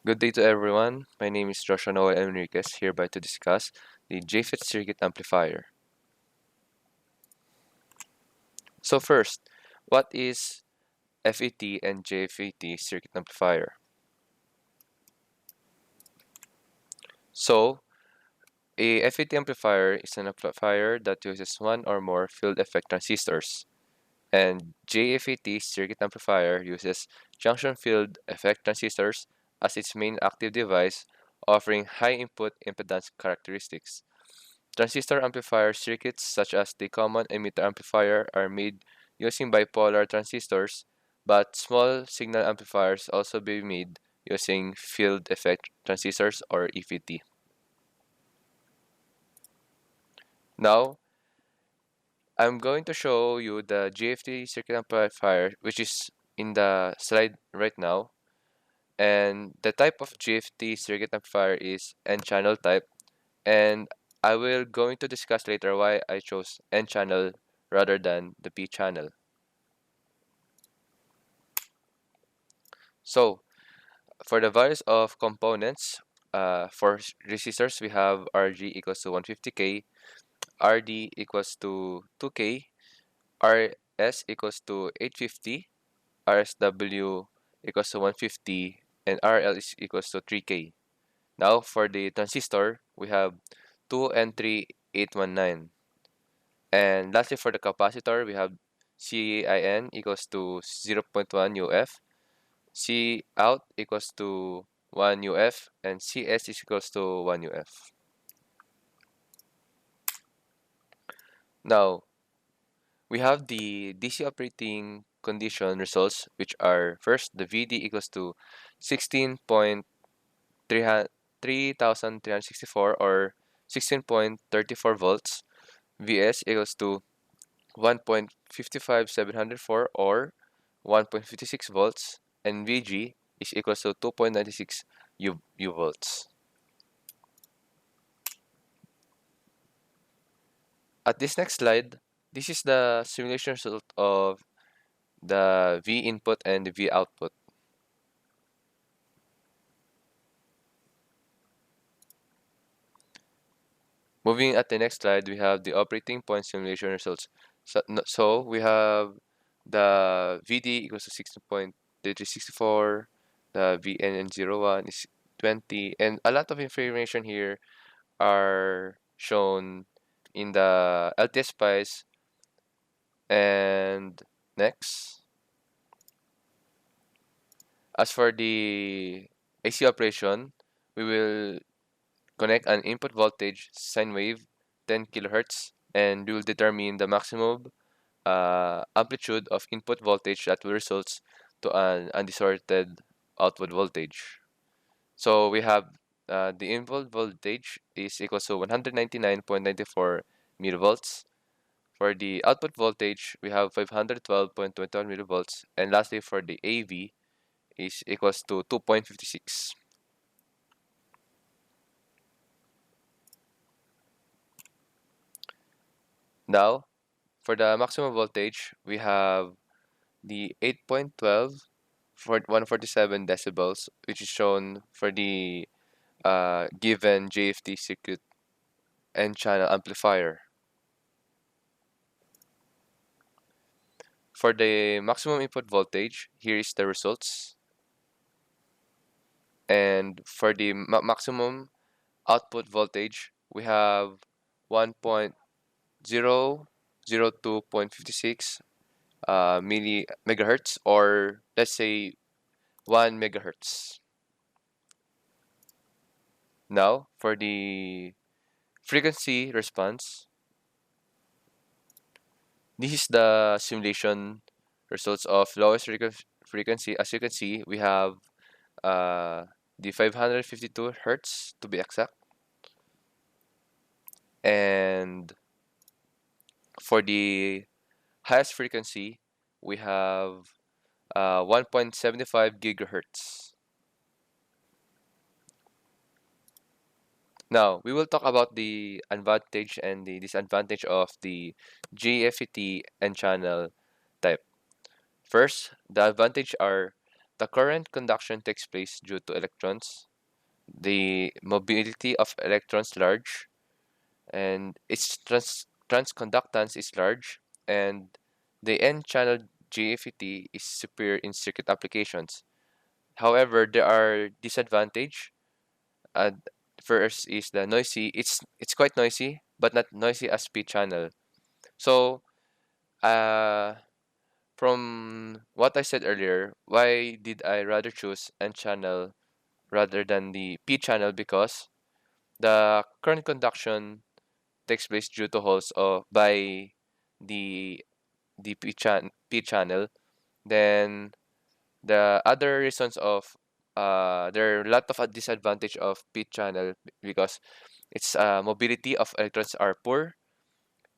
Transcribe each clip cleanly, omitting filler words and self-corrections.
Good day to everyone. My name is Joshua Noel Enriquez, hereby to discuss the JFET circuit amplifier. So first, what is FET and JFET circuit amplifier? So, a FET amplifier is an amplifier that uses one or more field effect transistors, and JFET circuit amplifier uses junction field effect transistors as its main active device, offering high input impedance characteristics. Transistor amplifier circuits such as the common emitter amplifier are made using bipolar transistors, but small signal amplifiers also be made using field effect transistors or EFT. Now, I'm going to show you the GFT circuit amplifier, which is in the slide right now. And the type of GFT circuit amplifier is N-channel type. And I will going to discuss later why I chose N channel rather than the P channel. So for the values of components, for resistors we have Rg equals to 150K, Rd equals to 2K, Rs equals to 850, Rsw equals to 150, and Rl is equals to 3K. Now for the transistor, we have 2N3819. And lastly, for the capacitor, we have CIN equals to 0.1 UF, C out equals to 1 UF, and CS is equals to 1 UF. Now, we have the DC operating condition results, which are first, the VD equals to 16.3364 or 16.34 volts, VS equals to 1.55704 or 1.56 volts, and Vg is equals to 2.96 U volts. At this next slide, this is the simulation result of the V input and the V output. Moving at the next slide, we have the operating point simulation results. So we have the VD equals to 16.3364, the VNN01 is 20, and a lot of information here are shown in the LTS spice. And next, as for the AC operation, we will connect an input voltage sine wave 10 kilohertz, and we will determine the maximum amplitude of input voltage that will result to an undistorted output voltage. So we have the input voltage is equal to 199.94 millivolts. For the output voltage, we have 512.21 millivolts. And lastly, for the AV is equals to 2.56. Now, for the maximum voltage, we have the 8.12 for 147 decibels, which is shown for the given JFT circuit and channel amplifier. For the maximum input voltage, here is the results. And for the maximum output voltage, we have 1.002.56 megahertz, or let's say 1 megahertz. Now, for the frequency response, this is the simulation results of lowest frequency. As you can see, we have the 552 hertz to be exact. And for the highest frequency, we have 1.75 gigahertz. Now, we will talk about the advantage and the disadvantage of the GFET N channel type. First, the advantage are The current conduction takes place due to electrons. The mobility of electrons large, and its transconductance is large, and the n-channel GFET is superior in circuit applications. However, there are disadvantage. Uh, First is the noisy. It's quite noisy, but not noisy as p-channel. So, uh, from what I said earlier, why did I rather choose n-channel rather than the p-channel? Because the current conduction takes place due to holes by the P channel. Then the other reasons of there are a lot of a disadvantage of P channel because its mobility of electrons are poor.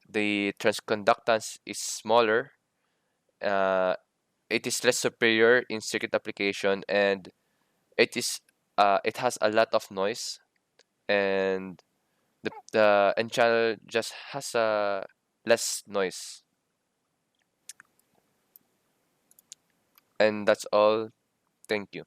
The transconductance is smaller. Uh, it is less superior in circuit application, and it has a lot of noise, and the N channel just has a less noise. And that's all. Thank you.